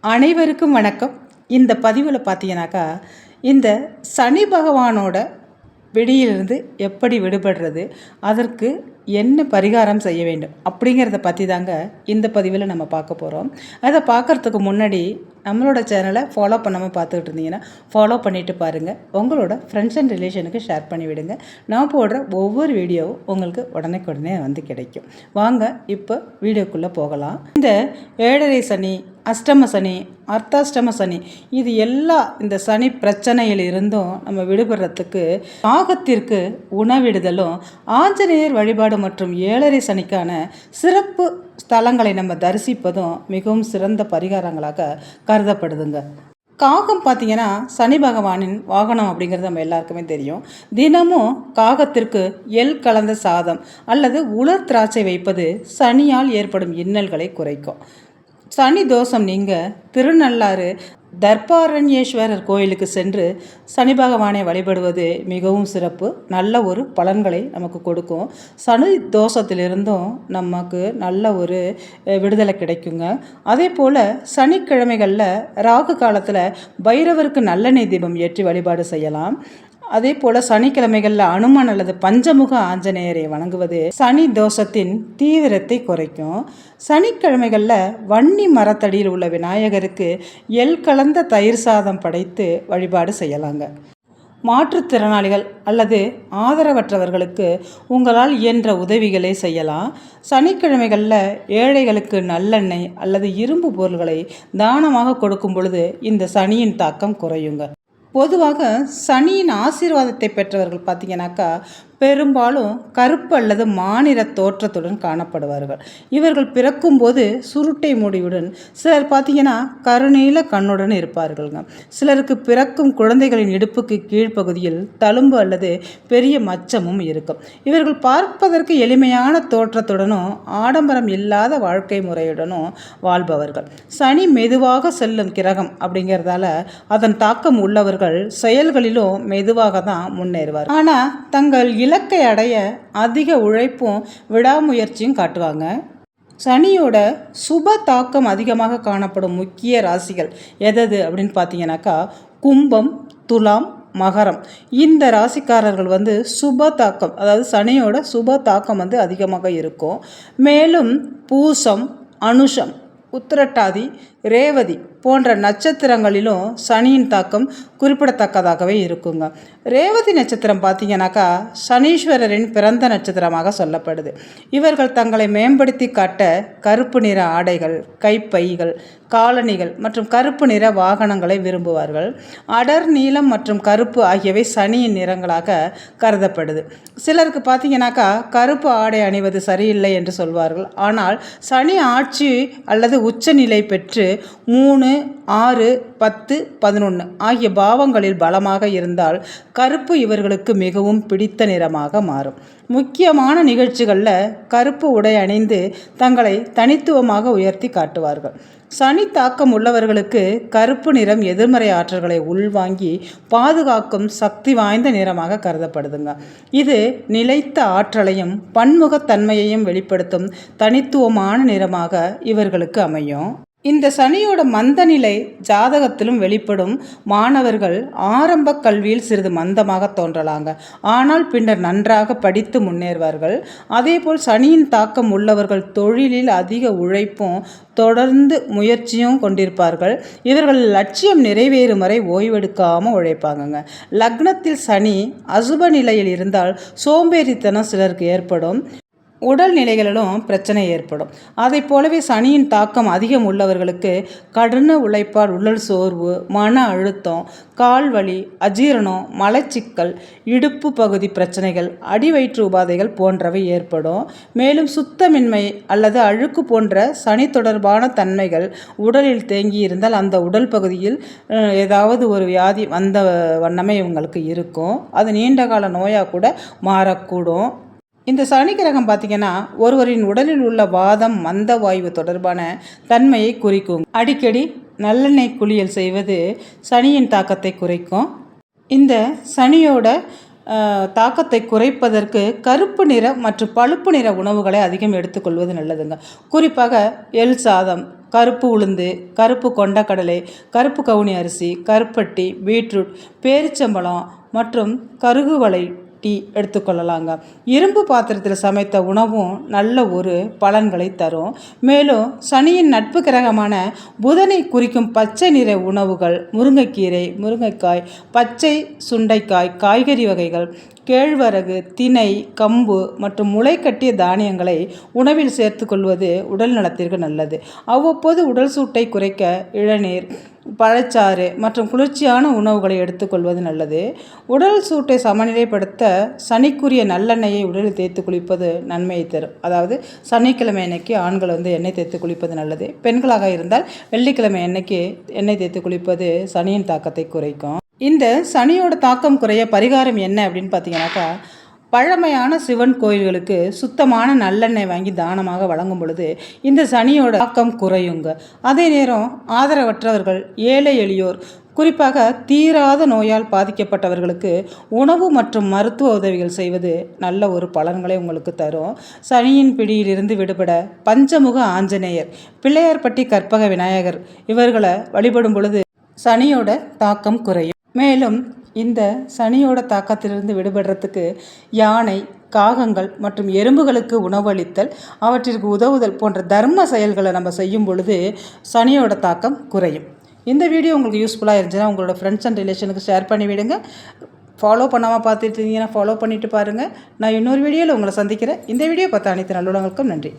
அனைவருக்கும் வணக்கம். இந்த பதிவில் பார்த்தீங்கன்னாக்கா, இந்த சனி பகவானோட பிடியிலிருந்து எப்படி விடுபடுறது, அதற்கு என்ன பரிகாரம் செய்ய வேண்டும் அப்படிங்கிறத பற்றி தாங்க இந்த பதிவில் நம்ம பார்க்க போகிறோம். அதை பார்க்குறதுக்கு முன்னாடி நம்மளோட சேனலை ஃபாலோ பண்ணாமல் பார்த்துக்கிட்டு இருந்தீங்கன்னா ஃபாலோ பண்ணிவிட்டு பாருங்கள். உங்களோட ஃப்ரெண்ட்ஸ் அண்ட் ரிலேஷனுக்கு ஷேர் பண்ணி விடுங்க. நான் போடுற ஒவ்வொரு வீடியோவும் உங்களுக்கு உடனே வந்து கிடைக்கும். வாங்க இப்போ வீடியோக்குள்ளே போகலாம். இந்த 7.5 சனி, அஷ்டம சனி, அர்த்தாஷ்டம சனி, இது எல்லா இந்த சனி பிரச்சனையில் இருந்தும் நம்ம விடுபடுறதுக்கு காகத்திற்கு உணவிடுதலும், ஆஞ்சநேயர் வழிபாடு மற்றும் 7.5 சனிக்கான சிறப்பு ஸ்தலங்களை நம்ம தரிசிப்பதும் மிகவும் சிறந்த பரிகாரங்களாக கருதப்படுதுங்க. காகம் பார்த்திங்கன்னா சனி பகவானின் வாகனம் அப்படிங்கிறது நம்ம எல்லாருக்குமே தெரியும். தினமும் காகத்திற்கு எள் கலந்த சாதம் அல்லது உலர் திராட்சை வைப்பது சனியால் ஏற்படும் இன்னல்களை குறைக்கும். சனி தோஷம் நீங்க திருநள்ளாறு தர்பாரண்யேஸ்வரர் கோயிலுக்கு சென்று சனி பகவானை வழிபடுவது மிகவும் சிறப்பு. நல்ல ஒரு பலன்களை நமக்கு கொடுக்கும். சனி தோஷத்திலிருந்தும் நமக்கு நல்ல ஒரு விடுதலை கிடைக்குங்க. அதே போல் சனிக்கிழமைகளில் ராகு காலத்தில் பைரவருக்கு நல்லெண்ணெய் தீபம் ஏற்றி வழிபாடு செய்யலாம். அதே போல் சனிக்கிழமைகளில் அனுமன் அல்லது பஞ்சமுக ஆஞ்சநேயரை வணங்குவது சனி தோஷத்தின் தீவிரத்தை குறைக்கும். சனிக்கிழமைகளில் வன்னி மரத்தடியில் உள்ள விநாயகருக்கு எள் கலந்த தயிர் சாதம் படைத்து வழிபாடு செய்யலாங்க. மாற்றுத்திறனாளிகள் அல்லது ஆதரவற்றவர்களுக்கு உங்களால் இயன்ற உதவிகளை செய்யலாம். சனிக்கிழமைகளில் ஏழைகளுக்கு நல்லெண்ணெய் அல்லது இரும்பு பொருள்களை தானமாக கொடுக்கும் பொழுது இந்த சனியின் தாக்கம் குறையுங்க. பொதுவாக சனியின் ஆசீர்வாதத்தை பெற்றவர்கள் பார்த்திங்கனாக்கா பெரும்பாலும் கருப்பு அல்லது மாநிற தோற்றத்துடன் காணப்படுவார்கள். இவர்கள் பிறக்கும்போது சுருட்டை முடிவுடன், சிலர் பார்த்திங்கன்னா கருநீல கண்ணுடன் இருப்பார்கள்ங்க. சிலருக்கு பிறக்கும் குழந்தைகளின் இடுப்புக்கு கீழ்ப்பகுதியில் தழும்பு அல்லது பெரிய மச்சமும் இருக்கும். இவர்கள் பார்ப்பதற்கு எளிமையான தோற்றத்துடனும் ஆடம்பரம் இல்லாத வாழ்க்கை முறையுடனும் வாழ்பவர்கள். சனி மெதுவாக செல்லும் கிரகம் அப்படிங்கிறதால அதன் தாக்கம் உள்ளவர்கள் செயல்களிலும் மெதுவாக தான் முன்னேறுவார். ஆனால் தங்கள் இலக்கை அடைய அதிக உழைப்பும் விடாமுயற்சியும் காட்டுவாங்க. சனியோட சுப தாக்கம் அதிகமாக காணப்படும் முக்கிய ராசிகள் எது அப்படின்னு பார்த்தீங்கன்னாக்கா கும்பம், துலாம், மகரம். இந்த ராசிக்காரர்கள் சுப தாக்கம், அதாவது சனியோட சுப தாக்கம் அதிகமாக இருக்கும். மேலும் பூசம், அனுஷம், உத்திரட்டாதி, ரேவதி போன்ற நட்சத்திரங்களிலும் சனியின் தாக்கம் குறிப்பிடத்தக்கதாகவே இருக்குங்க. ரேவதி நட்சத்திரம் பார்த்திங்கனாக்கா சனீஸ்வரரின் பிறந்த நட்சத்திரமாக சொல்லப்படுது. இவர்கள் தங்களை மேம்படுத்தி காட்ட கருப்பு நிற ஆடைகள், கைப்பைகள், காலணிகள் மற்றும் கருப்பு நிற வாகனங்களை விரும்புவார்கள். அடர் நீலம் மற்றும் கருப்பு ஆகியவை சனியின் நிறங்களாக கருதப்படுது. சிலருக்கு பார்த்திங்கனாக்கா கருப்பு ஆடை அணிவது சரியில்லை என்று சொல்வார்கள். ஆனால் சனி ஆட்சி அல்லது உச்சநிலை பெற்று 3, 6, 10, 11 ஆகிய பாவங்களில் பலமாக இருந்தால் கருப்பு இவர்களுக்கு மிகவும் பிடித்த நிறமாக மாறும். முக்கியமான நிகழ்ச்சிகளில் கருப்பு உடை அணிந்து தங்களை தனித்துவமாக உயர்த்தி காட்டுவார்கள். சனி தாக்கம் உள்ளவர்களுக்கு கருப்பு நிறம் எதிர்மறை ஆற்றல்களை உள்வாங்கி பாதுகாக்கும் சக்தி வாய்ந்த நிறமாக கருதப்படுதுங்க. இது நிலைத்த ஆற்றலையும் பன்முகத்தன்மையையும் வெளிப்படுத்தும் தனித்துவமான நிறமாக இவர்களுக்கு அமையும். இந்த சனியோட மந்தநிலை ஜாதகத்திலும் வெளிப்படும். மாணவர்கள் ஆரம்ப கல்வியில் சிறிது மந்தமாக தோன்றலாங்க. ஆனால் பின்னர் நன்றாக படித்து முன்னேறுவார்கள். அதேபோல் சனியின் தாக்கம் உள்ளவர்கள் தொழிலில் அதிக உழைப்பும் தொடர்ந்து முயற்சியும் கொண்டிருப்பார்கள். இவர்கள் லட்சியம் நிறைவேறும் வரை ஓய்வெடுக்காமல் உழைப்பாங்கங்க. லக்னத்தில் சனி அசுப நிலையில் இருந்தால் சோம்பேறித்தனம் சிலருக்கு ஏற்படும். உடல் நிலைகளிலும் பிரச்சனை ஏற்படும். அதை போலவே சனியின் தாக்கம் அதிகம் உள்ளவர்களுக்கு கடின உழைப்பால் உடல் சோர்வு, மன அழுத்தம், கால்வலி, அஜீரணம், மலச்சிக்கல், இடுப்பு பகுதி பிரச்சனைகள், அடிவயிற்று உபாதைகள் போன்றவை ஏற்படும். மேலும் சுத்தமின்மை அல்லது அழுக்கு போன்ற சனி தொடர்பான தன்மைகள் உடலில் தேங்கி இருந்தால் அந்த உடல் பகுதியில் ஏதாவது ஒரு வியாதி வந்த வண்ணமே இவங்களுக்கு இருக்கும். அது நீண்ட கால நோயாக கூட மாறக்கூடும். இந்த சனி கிரகம் பார்த்திங்கன்னா ஒருவரின் உடலில் உள்ள வாதம், மந்த வாயு தொடர்பான தன்மையை குறிக்கும். அடிக்கடி நல்லெண்ணெய் குளியல் செய்வது சனியின் தாக்கத்தை குறைக்கும். இந்த சனியோட தாக்கத்தை குறைப்பதற்கு கருப்பு நிற மற்றும் பழுப்பு நிற உணவுகளை அதிகம் எடுத்துக்கொள்வது நல்லதுங்க. குறிப்பாக எள் சாதம், கருப்பு உளுந்து, கருப்பு கொண்டக்கடலை, கருப்பு கவுனி அரிசி, கருப்பட்டி, பீட்ரூட், பேரிச்சம்பழம் மற்றும் கருகுவளை டீ எடுத்துக்கொள்ளலாங்க. இரும்பு பாத்திரத்தில் சமைத்த உணவும் நல்ல ஒரு பலன்களை தரும். மேலும் சனியின் நட்பு கிரகமான புதனை குறிக்கும் பச்சை நிற உணவுகள் முருங்கைக்கீரை, முருங்கைக்காய், பச்சை சுண்டைக்காய், காய்கறி வகைகள், கேழ்வரகு, திணை, கம்பு மற்றும் முளைக்கட்டிய தானியங்களை உணவில் சேர்த்து கொள்வது உடல் நலத்திற்கு நல்லது. அவ்வப்போது உடல் சூட்டை குறைக்க இளநீர், பழச்சாறு மற்றும் குளிர்ச்சியான உணவுகளை எடுத்துக்கொள்வது நல்லது. உடல் சூட்டை சமநிலைப்படுத்த சனிக்குரிய நல்லெண்ணெயை உடலில் தேய்த்து குளிப்பது நன்மையை தரும். அதாவது சனிக்கிழமை அன்னைக்கு ஆண்கள் எண்ணெய் தேய்த்து குளிப்பது நல்லது. பெண்களாக இருந்தால் வெள்ளிக்கிழமை அன்னைக்கு எண்ணெய் தேய்த்து குளிப்பது சனியின் தாக்கத்தை குறைக்கும். இந்த சனியோட தாக்கம் குறைய பரிகாரம் என்ன அப்படின்னு பார்த்தீங்கன்னாக்கா, பழமையான சிவன் கோயில்களுக்கு சுத்தமான நல்லெண்ணெய் வாங்கி தானமாக வழங்கும் பொழுது இந்த சனியோட தாக்கம் குறையுங்க. அதே நேரம் ஆதரவற்றவர்கள், ஏழை எளியோர், குறிப்பாக தீராத நோயால் பாதிக்கப்பட்டவர்களுக்கு உணவு மற்றும் மருத்துவ உதவிகள் செய்வது நல்ல ஒரு பலன்களை உங்களுக்கு தரும். சனியின் பிடியிலிருந்து விடுபட பஞ்சமுக ஆஞ்சநேயர், பிள்ளையார்பட்டி கற்பக விநாயகர் இவர்களை வழிபடும் பொழுது சனியோட தாக்கம் குறையும். மேலும் இந்த சனியோட தாக்கத்திலிருந்து விடுபடுறதுக்கு யானை, காகங்கள் மற்றும் எறும்புகளுக்கு உணவளித்தல், அவற்றிற்கு உதவுதல் போன்ற தர்ம செயல்களை நம்ம செய்யும் பொழுது சனியோட தாக்கம் குறையும். இந்த வீடியோ உங்களுக்கு யூஸ்ஃபுல்லாக இருந்துச்சுன்னா உங்களோட ஃப்ரெண்ட்ஸ் அண்ட் ரிலேஷனுக்கு ஷேர் பண்ணி விடுங்க. ஃபாலோ பண்ணாமல் பார்த்துட்டு இருந்தீங்கன்னா ஃபாலோ பண்ணிவிட்டு பாருங்கள். நான் இன்னொரு வீடியோவில் உங்களை சந்திக்கிறேன். இந்த வீடியோ பார்த்த அனைத்து நல்லுள்ளவங்களுக்கும் நன்றி.